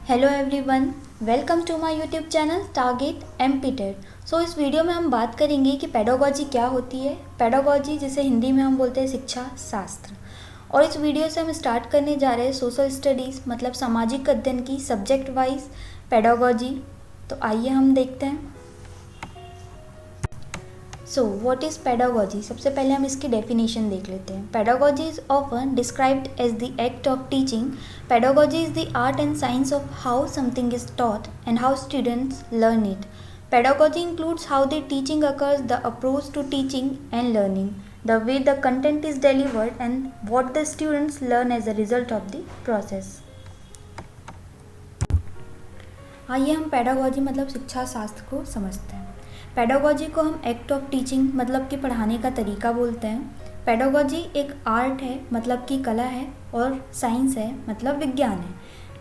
Hello everyone, welcome to my YouTube channel target MPTET. So इस video में हम बात करेंगे कि पेडागोजी क्या होती है। पेडागोजी जिसे हिंदी में हम बोलते हैं शिक्षा शास्त्र। और इस वीडियो से हम स्टार्ट करने जा रहे हैं सोशल स्टडीज़ मतलब सामाजिक अध्ययन की सब्जेक्ट वाइज पेडागोजी। तो आइए हम देखते हैं। So what is pedagogy. सबसे पहले हम इसकी डेफिनेशन देख लेते हैं। Pedagogy is often described as the act of teaching. Pedagogy is the art and science of how something is taught and how students learn it. Pedagogy includes how the teaching occurs, the approach to teaching and learning, the way the content is delivered, and what the students learn as a result of the process. आइए हम pedagogy मतलब शिक्षा शास्त्र को समझते हैं। Pedagogy को हम एक्ट ऑफ टीचिंग मतलब कि पढ़ाने का तरीका बोलते हैं। पेडागोजी एक आर्ट है मतलब कि कला है, और साइंस है मतलब विज्ञान है।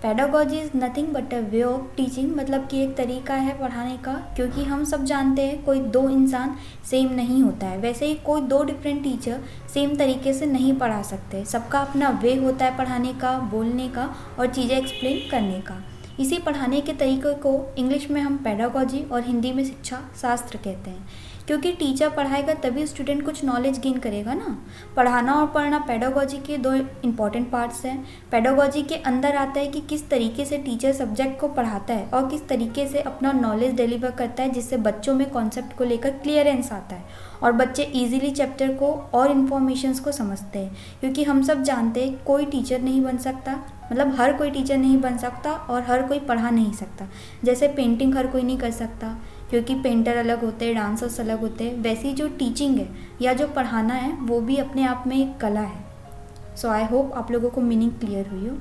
Pedagogy is nothing but a way of teaching मतलब कि एक तरीका है पढ़ाने का, क्योंकि हम सब जानते हैं कोई दो इंसान सेम नहीं होता है। वैसे ही कोई दो डिफरेंट टीचर सेम तरीके से नहीं पढ़ा सकते। सबका अपना वे होता है पढ़ाने का, बोलने का और चीज़ें एक्सप्लेन करने का। इसी पढ़ाने के तरीके को इंग्लिश में हम पेडागोजी और हिंदी में शिक्षा शास्त्र कहते हैं, क्योंकि टीचर पढ़ाएगा तभी स्टूडेंट कुछ नॉलेज गेन करेगा ना। पढ़ाना और पढ़ना पेडागोजी के दो इम्पॉर्टेंट पार्ट्स हैं। पेडागोजी के अंदर आता है कि किस तरीके से टीचर सब्जेक्ट को पढ़ाता है और किस तरीके से अपना नॉलेज डिलीवर करता है, जिससे बच्चों में कॉन्सेप्ट को लेकर क्लियरेंस आता है और बच्चे इजीली चैप्टर को और इन्फॉर्मेशंस को समझते हैं। क्योंकि हम सब जानते हैं कोई टीचर नहीं बन सकता, मतलब हर कोई टीचर नहीं बन सकता और हर कोई पढ़ा नहीं सकता। जैसे पेंटिंग हर कोई नहीं कर सकता, क्योंकि पेंटर अलग होते हैं, डांसर्स अलग होते हैं। वैसी जो टीचिंग है या जो पढ़ाना है वो भी अपने आप में एक कला है। सो आई होप आप लोगों को मीनिंग क्लियर हुई हो।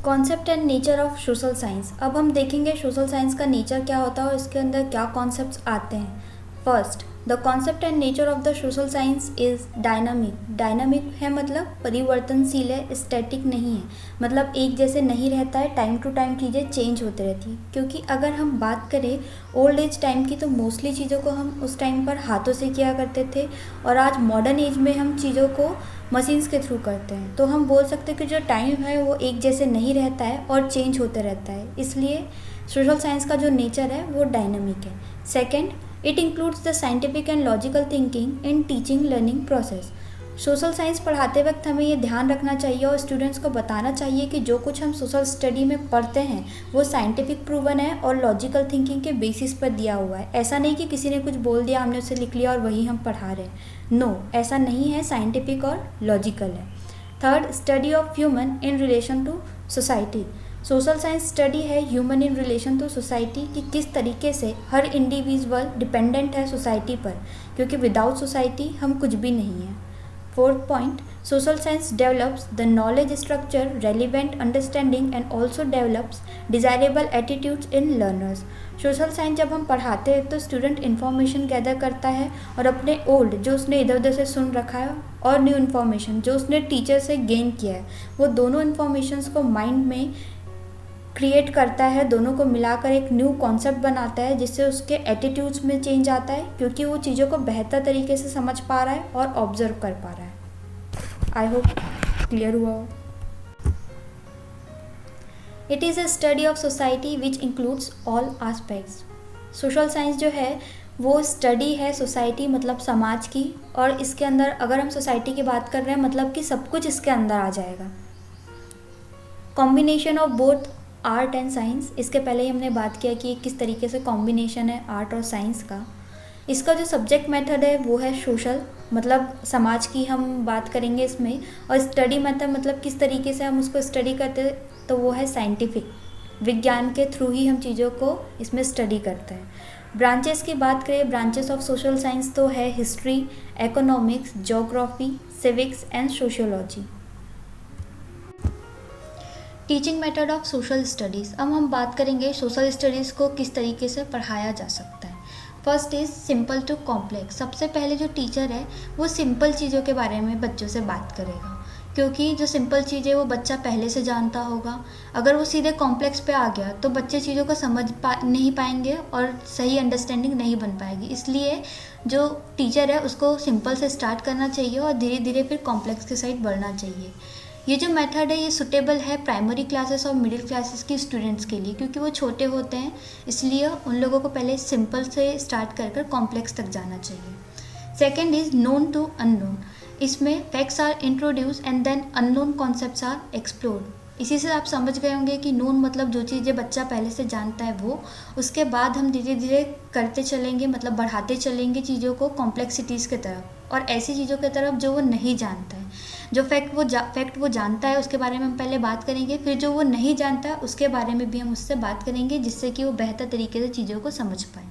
Concept and nature of social science. अब हम देखेंगे सोशल साइंस का नेचर क्या होता है और इसके अंदर क्या कॉन्सेप्ट्स आते हैं। First, the concept and nature of the social science is dynamic. Dynamic है मतलब परिवर्तनशील है, स्टैटिक नहीं है, मतलब एक जैसे नहीं रहता है। टाइम टू टाइम चीज़ें चेंज होती रहती हैं। क्योंकि अगर हम बात करें ओल्ड एज टाइम की, तो मोस्टली चीज़ों को हम उस टाइम पर हाथों से किया करते थे, और आज मॉडर्न एज में हम चीज़ों को मशीन्स के थ्रू करते हैं। तो हम बोल सकते हैं कि जो टाइम है वो एक जैसे नहीं रहता है और चेंज होते रहता है। इसलिए सोशल साइंस का जो नेचर है वो डायनामिक है। Second, it includes the scientific and logical thinking in teaching learning process. Social science पढ़ाते वक्त हमें ये ध्यान रखना चाहिए और स्टूडेंट्स को बताना चाहिए कि जो कुछ हम सोशल स्टडी में पढ़ते हैं वो साइंटिफिक प्रूवन है और लॉजिकल थिंकिंग के बेसिस पर दिया हुआ है। ऐसा नहीं कि किसी ने कुछ बोल दिया, हमने उसे लिख लिया और वही हम पढ़ा रहे हैं। नो, ऐसा नहीं है, साइंटिफिक और लॉजिकल है। Third, study of human in relation to society. Social science study है human in relation to society, कि किस तरीके से हर इंडिविजुअल डिपेंडेंट है सोसाइटी पर, क्योंकि विदाउट सोसाइटी हम कुछ भी नहीं है। Fourth point, social science develops the knowledge structure, relevant understanding and also develops desirable attitudes in learners. Social science जब हम पढ़ाते हैं तो स्टूडेंट इन्फॉर्मेशन गैदर करता है और अपने ओल्ड जो उसने इधर उधर से सुन रखा है और न्यू इन्फॉर्मेशन जो उसने टीचर से गेन किया है, वो दोनों इन्फॉर्मेशंस को माइंड में क्रिएट करता है, दोनों को मिलाकर एक न्यू कॉन्सेप्ट बनाता है, जिससे उसके एटीट्यूड्स में चेंज आता है, क्योंकि वो चीज़ों को बेहतर तरीके से समझ पा रहा है और ऑब्जर्व कर पा रहा है। आई होप क्लियर हुआ हो। It is a study of society which includes all aspects. Social science जो है वो स्टडी है सोसाइटी मतलब समाज की, और इसके अंदर अगर हम सोसाइटी की बात कर रहे हैं मतलब कि सब कुछ इसके अंदर आ जाएगा। Combination of both art and science. इसके पहले ही हमने बात किया कि किस तरीके से कॉम्बिनेशन है आर्ट और साइंस का। इसका जो सब्जेक्ट मेथड है वो है सोशल, मतलब समाज की हम बात करेंगे इसमें, और स्टडी मेथड मतलब किस तरीके से हम उसको स्टडी करते हैं, तो वो है साइंटिफिक, विज्ञान के थ्रू ही हम चीज़ों को इसमें स्टडी करते हैं। ब्रांचेस की बात करें, ब्रांचेस ऑफ सोशल साइंस तो है history, economics, geography, civics and sociology. Teaching method of social studies. अब हम बात करेंगे सोशल स्टडीज़ को किस तरीके से पढ़ाया जा सकता है। First is simple to complex. सबसे पहले जो टीचर है वो सिंपल चीज़ों के बारे में बच्चों से बात करेगा, क्योंकि जो सिंपल चीज़ें वो बच्चा पहले से जानता होगा। अगर वो सीधे कॉम्प्लेक्स पे आ गया तो बच्चे चीज़ों को समझ नहीं पाएंगे और सही अंडरस्टैंडिंग नहीं बन पाएगी। इसलिए जो टीचर है उसको सिंपल से स्टार्ट करना चाहिए और धीरे धीरे फिर कॉम्प्लेक्स के साइड बढ़ना चाहिए। ये जो मेथड है ये सुटेबल है प्राइमरी क्लासेस और मिडिल क्लासेस के स्टूडेंट्स के लिए, क्योंकि वो छोटे होते हैं, इसलिए उन लोगों को पहले सिंपल से स्टार्ट कर कर कॉम्प्लेक्स तक जाना चाहिए। Second is known to unknown. इसमें facts are introduce and then unknown concepts are explored. इसी से आप समझ गए होंगे कि नोन मतलब जो चीज़ें बच्चा पहले से जानता है वो, उसके बाद हम धीरे धीरे करते चलेंगे, मतलब बढ़ाते चलेंगे चीज़ों को कॉम्प्लेक्सिटीज़ की तरफ, और ऐसी चीज़ों की तरफ जो वो नहीं जानता है। जो फैक्ट वो जानता है उसके बारे में हम पहले बात करेंगे, फिर जो वो नहीं जानता है उसके बारे में भी हम उससे बात करेंगे, जिससे कि वो बेहतर तरीके से चीज़ों को समझ पाए।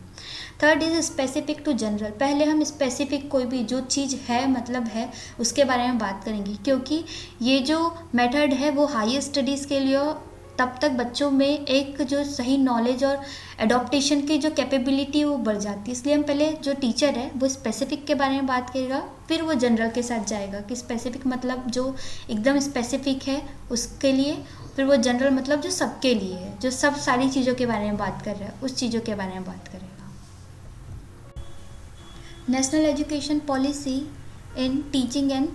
Third is specific to general. पहले हम स्पेसिफिक कोई भी जो चीज़ है मतलब है उसके बारे में बात करेंगे, क्योंकि ये जो मेथड है वो हायर स्टडीज़ के लिए तब तक बच्चों में एक जो सही नॉलेज और एडॉप्टेशन की जो कैपेबिलिटी है वो बढ़ जाती है। इसलिए हम पहले जो टीचर है वो स्पेसिफिक के बारे में बात करेगा, फिर वो जनरल के साथ जाएगा कि स्पेसिफिक मतलब जो एकदम स्पेसिफिक है उसके लिए, फिर वो जनरल मतलब जो सबके लिए है, जो सब सारी चीज़ों के बारे में बात कर रहा है उस चीज़ों के बारे में बात करेगा। National education policy in teaching and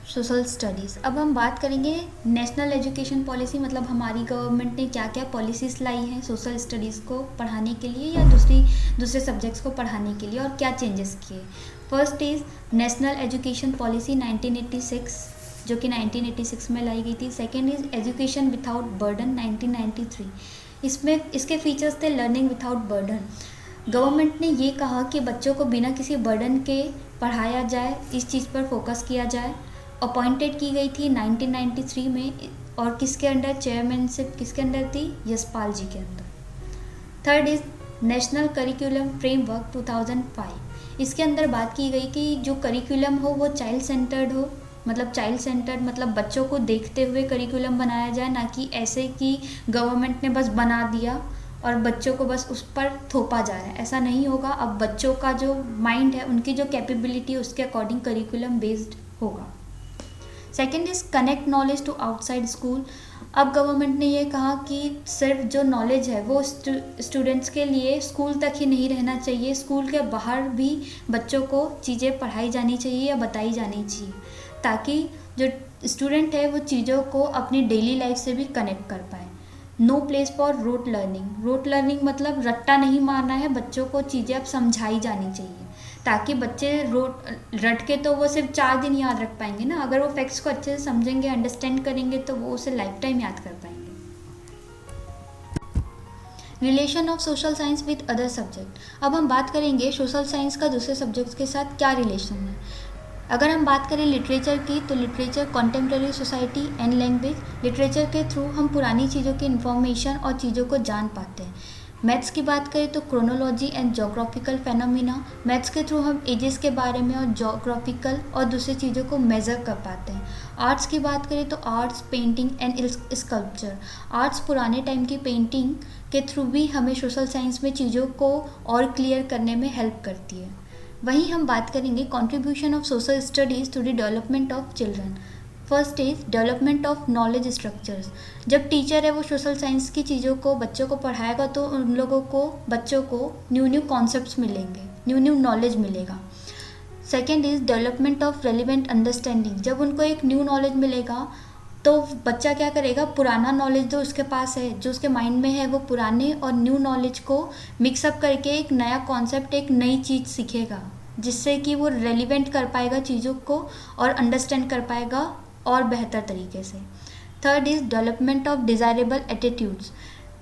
social studies. अब हम बात करेंगे नेशनल एजुकेशन पॉलिसी मतलब हमारी गवर्नमेंट ने क्या क्या पॉलिसीज़ लाई हैं सोशल स्टडीज़ को पढ़ाने के लिए या दूसरे सब्जेक्ट्स को पढ़ाने के लिए, और क्या चेंजेस किए। First is national education policy 1986 जो कि 1986 में लाई गई थी। Second is education without burden 1993। इसके फीचर्स थे लर्निंग विदाउट बर्डन। गवर्नमेंट ने ये कहा कि बच्चों को बिना किसी बर्डन के पढ़ाया जाए, इस चीज़ पर फोकस किया जाए। अपॉइंटेड की गई थी 1993 में, और किसके अंडर चेयरमैनशिप किसके अंडर थी, यशपाल जी के अंदर। Third is national curriculum framework 2005। इसके अंदर बात की गई कि जो करिकुलम हो वो चाइल्ड सेंटर्ड हो, मतलब बच्चों को देखते हुए करिकुलम बनाया जाए, ना कि ऐसे कि गवर्नमेंट ने बस बना दिया और बच्चों को बस उस पर थोपा जा रहा है, ऐसा नहीं होगा। अब बच्चों का जो माइंड है, उनकी जो कैपेबिलिटी है उसके अकॉर्डिंग करिकुलम बेस्ड होगा। Second is connect knowledge to outside school. अब गवर्नमेंट ने ये कहा कि सिर्फ जो नॉलेज है वो स्टूडेंट्स के लिए स्कूल तक ही नहीं रहना चाहिए, स्कूल के बाहर भी बच्चों को चीज़ें पढ़ाई जानी चाहिए या बताई जानी चाहिए, ताकि जो स्टूडेंट है वो चीज़ों को अपनी डेली लाइफ से भी कनेक्ट कर पाए। No place for rote learning. Rote learning मतलब रट्टा नहीं मारना है, बच्चों को चीज़ें अब समझाई जानी चाहिए, ताकि बच्चे रट के तो वो सिर्फ 4 दिन याद रख पाएंगे ना, अगर वो फैक्ट्स को अच्छे से समझेंगे, अंडरस्टैंड करेंगे तो वो उसे लाइफ टाइम याद कर पाएंगे। Relation of social science with other subject. अब हम बात करेंगे सोशल साइंस का दूसरे सब्जेक्ट्स के साथ क्या रिलेशन है। अगर हम बात करें लिटरेचर की, तो literature contemporary society and language. Literature के थ्रू हम पुरानी चीज़ों की इन्फॉर्मेशन और चीज़ों को जान पाते हैं। मैथ्स की बात करें तो chronology and geographical phenomena. Maths के थ्रू हम एजेस के बारे में और जोग्राफिकल और दूसरी चीज़ों को मेज़र कर पाते हैं। आर्ट्स की बात करें तो arts, painting and sculpture. Arts पुराने टाइम की पेंटिंग के थ्रू भी हमें सोशल साइंस में चीज़ों को और क्लियर करने में हेल्प करती है। वहीं हम बात करेंगे contribution of social studies to the development of children. First is development of knowledge structures. जब टीचर है वो सोशल साइंस की चीज़ों को बच्चों को पढ़ाएगा तो उन लोगों को बच्चों को न्यू कॉन्सेप्ट्स मिलेंगे, न्यू नॉलेज मिलेगा। Second is development of relevant understanding. जब उनको एक न्यू नॉलेज मिलेगा तो बच्चा क्या करेगा, पुराना नॉलेज जो उसके पास है, जो उसके माइंड में है, वो पुराने और न्यू नॉलेज को मिक्सअप करके एक नया कॉन्सेप्ट, एक नई चीज़ सीखेगा, जिससे कि वो रेलिवेंट कर पाएगा चीज़ों को और अंडरस्टैंड कर पाएगा और बेहतर तरीके से। Third is development of desirable attitudes.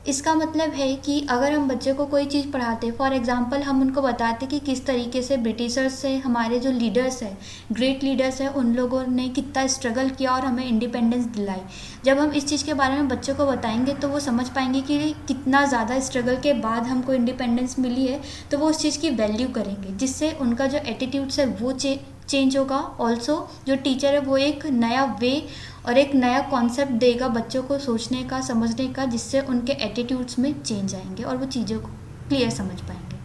इसका मतलब है कि अगर हम बच्चे को कोई चीज़ पढ़ाते, फॉर एग्जांपल हम उनको बताते कि किस तरीके से ब्रिटिशर्स से हमारे जो लीडर्स हैं, ग्रेट लीडर्स हैं, उन लोगों ने कितना स्ट्रगल किया और हमें इंडिपेंडेंस दिलाई। जब हम इस चीज़ के बारे में बच्चों को बताएंगे तो वो समझ पाएंगे कि कितना ज़्यादा स्ट्रगल के बाद हमको इंडिपेंडेंस मिली है, तो वो उस चीज़ की वैल्यू करेंगे, जिससे उनका जो एटीट्यूड्स है वो चेंज होगा। ऑल्सो जो टीचर है वो एक नया वे और एक नया कॉन्सेप्ट देगा बच्चों को सोचने का, समझने का, जिससे उनके एटीट्यूड्स में चेंज आएंगे और वो चीज़ों को क्लियर समझ पाएंगे।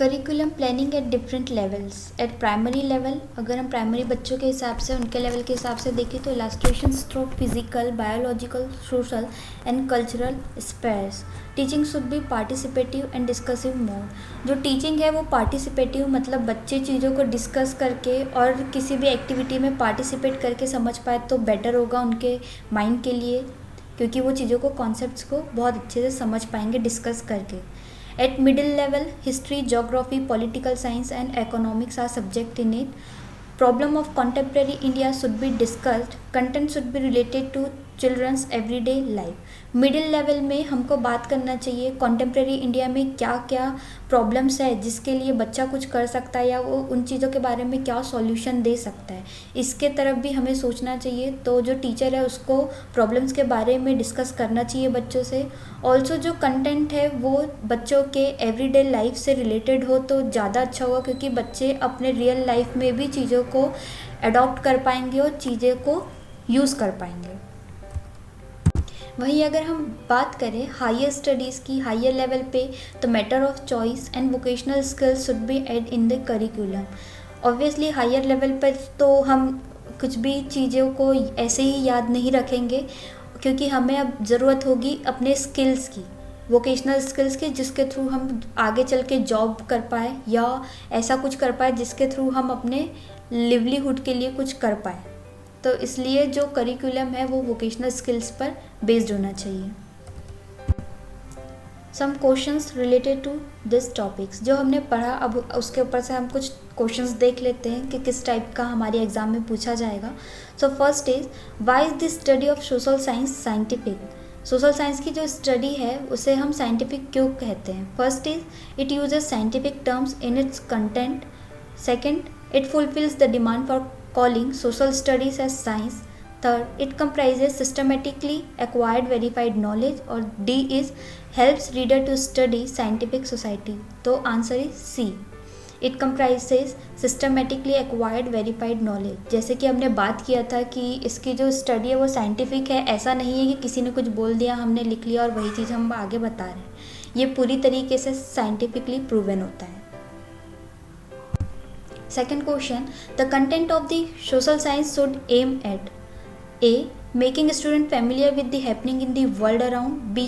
Curriculum planning at different levels. Eight primary level, अगर हम प्राइमरी बच्चों के हिसाब से उनके लेवल के हिसाब से देखें तो illustrations through physical, biological, social and cultural spheres. Teaching should be participative and discussive mode. जो टीचिंग है वो पार्टिसिपेटिव, मतलब बच्चे चीज़ों को डिस्कस करके और किसी भी एक्टिविटी में पार्टिसिपेट करके समझ पाए तो बेटर होगा उनके माइंड के लिए, क्योंकि वो चीज़ों को, कॉन्सेप्ट्स को बहुत अच्छे से समझ पाएंगे डिस्कस करके। At middle level, history, geography, political science and economics are subject in it. Problem of contemporary India should be discussed. Content should be related to childrens everyday life. Middle level में हमको बात करना चाहिए contemporary India में क्या क्या problems है जिसके लिए बच्चा कुछ कर सकता है या वो उन चीज़ों के बारे में क्या सॉल्यूशन दे सकता है, इसके तरफ भी हमें सोचना चाहिए। तो जो टीचर है उसको प्रॉब्लम्स के बारे में डिस्कस करना चाहिए बच्चों से। ऑल्सो जो कंटेंट है वो बच्चों के एवरीडे लाइफ से रिलेटेड हो तो ज़्यादा अच्छा होगा, क्योंकि बच्चे अपने रियल लाइफ में भी चीज़ों को अडॉप्ट कर पाएंगे और चीज़ों को यूज़ कर पाएंगे। वहीं अगर हम बात करें हायर स्टडीज़ की, हायर लेवल पे, तो matter of choice and vocational skills should be add in the curriculum. Obviously higher level पर तो हम कुछ भी चीज़ों को ऐसे ही याद नहीं रखेंगे, क्योंकि हमें अब ज़रूरत होगी अपने स्किल्स की, वोकेशनल स्किल्स की, जिसके थ्रू हम आगे चल के जॉब कर पाए या ऐसा कुछ कर पाए जिसके थ्रू हम अपने लिवलीहुड के लिए कुछ कर पाए। तो इसलिए जो करिकुलम है वो वोकेशनल स्किल्स पर बेस्ड होना चाहिए। Some questions related to this topics, जो हमने पढ़ा अब उसके ऊपर से हम कुछ क्वेश्चंस देख लेते हैं कि किस टाइप का हमारे एग्जाम में पूछा जाएगा। So first is, why is the study of social science scientific. Social science की जो स्टडी है उसे हम साइंटिफिक क्यों कहते हैं। First is, it uses scientific terms in its content. Second, it fulfils the demand for calling social studies as science. Third, it comprises systematically acquired verified knowledge. और D is helps reader to study scientific society. तो answer is C. It comprises systematically acquired verified knowledge. जैसे कि हमने बात किया था कि इसकी जो स्टडी है वो साइंटिफिक है, ऐसा नहीं है कि किसी ने कुछ बोल दिया हमने लिख लिया और वही चीज़ हम आगे बता रहे हैं। ये पूरी तरीके से साइंटिफिकली प्रूवन होता है। Second question, the content of the social science should aim at A. Making students familiar with the happening in the world around. B.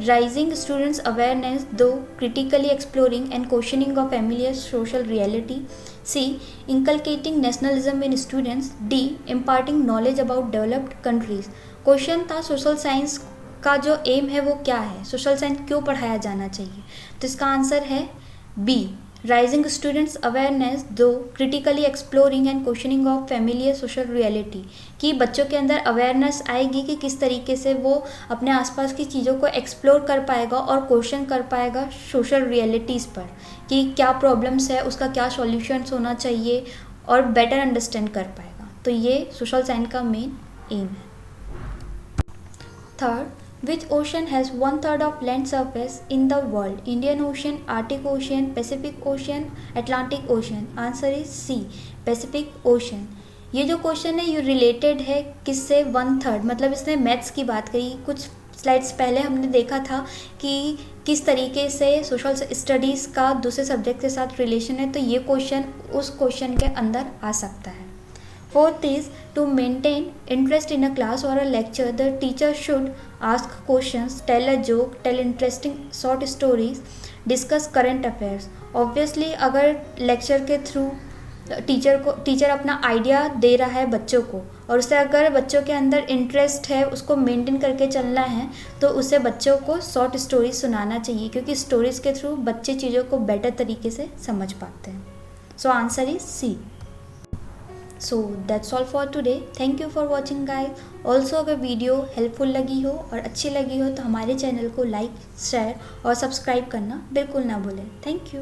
Raising students' awareness though critically exploring and questioning of familiar social reality. C. Inculcating nationalism in students. D. Imparting knowledge about developed countries. Question था social science का जो M है वो क्या है, social science क्यों पढ़ाया जाना चाहिए। तो इसका आंसर है बी, राइजिंग स्टूडेंट्स अवेयरनेस दो critically exploring and questioning of familiar social reality, कि बच्चों के अंदर अवेयरनेस आएगी कि किस तरीके से वो अपने आसपास की चीज़ों को एक्सप्लोर कर पाएगा और क्वेश्चन कर पाएगा सोशल रियलिटीज़ पर, कि क्या प्रॉब्लम्स है, उसका क्या सॉल्यूशंस होना चाहिए और बेटर अंडरस्टैंड कर पाएगा। तो ये सोशल साइंस का मेन एम है। Third, which ocean has 1/3 of land surface in the world? Indian Ocean, Arctic Ocean, Pacific Ocean, Atlantic Ocean. Answer is C, Pacific Ocean. ये जो क्वेश्चन है ये रिलेटेड है किससे, 1/3, मतलब इसने मैथ्स की बात करी। कुछ स्लाइड्स पहले हमने देखा था कि किस तरीके से सोशल स्टडीज़ का दूसरे सब्जेक्ट के साथ रिलेशन है, तो ये क्वेश्चन उस क्वेश्चन के अंदर आ सकता है। Fourth is, to maintain interest in a class or a lecture, the teacher should ask questions, tell a joke, tell interesting short stories, discuss current affairs. Obviously अगर लेक्चर के थ्रू टीचर अपना idea दे रहा है बच्चों को और उससे अगर बच्चों के अंदर इंटरेस्ट है, उसको मेंटेन करके चलना है, तो उसे बच्चों को शॉर्ट स्टोरीज सुनाना चाहिए, क्योंकि स्टोरीज़ के थ्रू बच्चे चीज़ों को बेटर तरीके से समझ पाते हैं। So answer is C. So that's all for today. Thank you for watching guys. Also अगर वीडियो हेल्पफुल लगी हो और अच्छी लगी हो तो हमारे चैनल को लाइक, शेयर और सब्सक्राइब करना बिल्कुल ना भूलें। Thank you.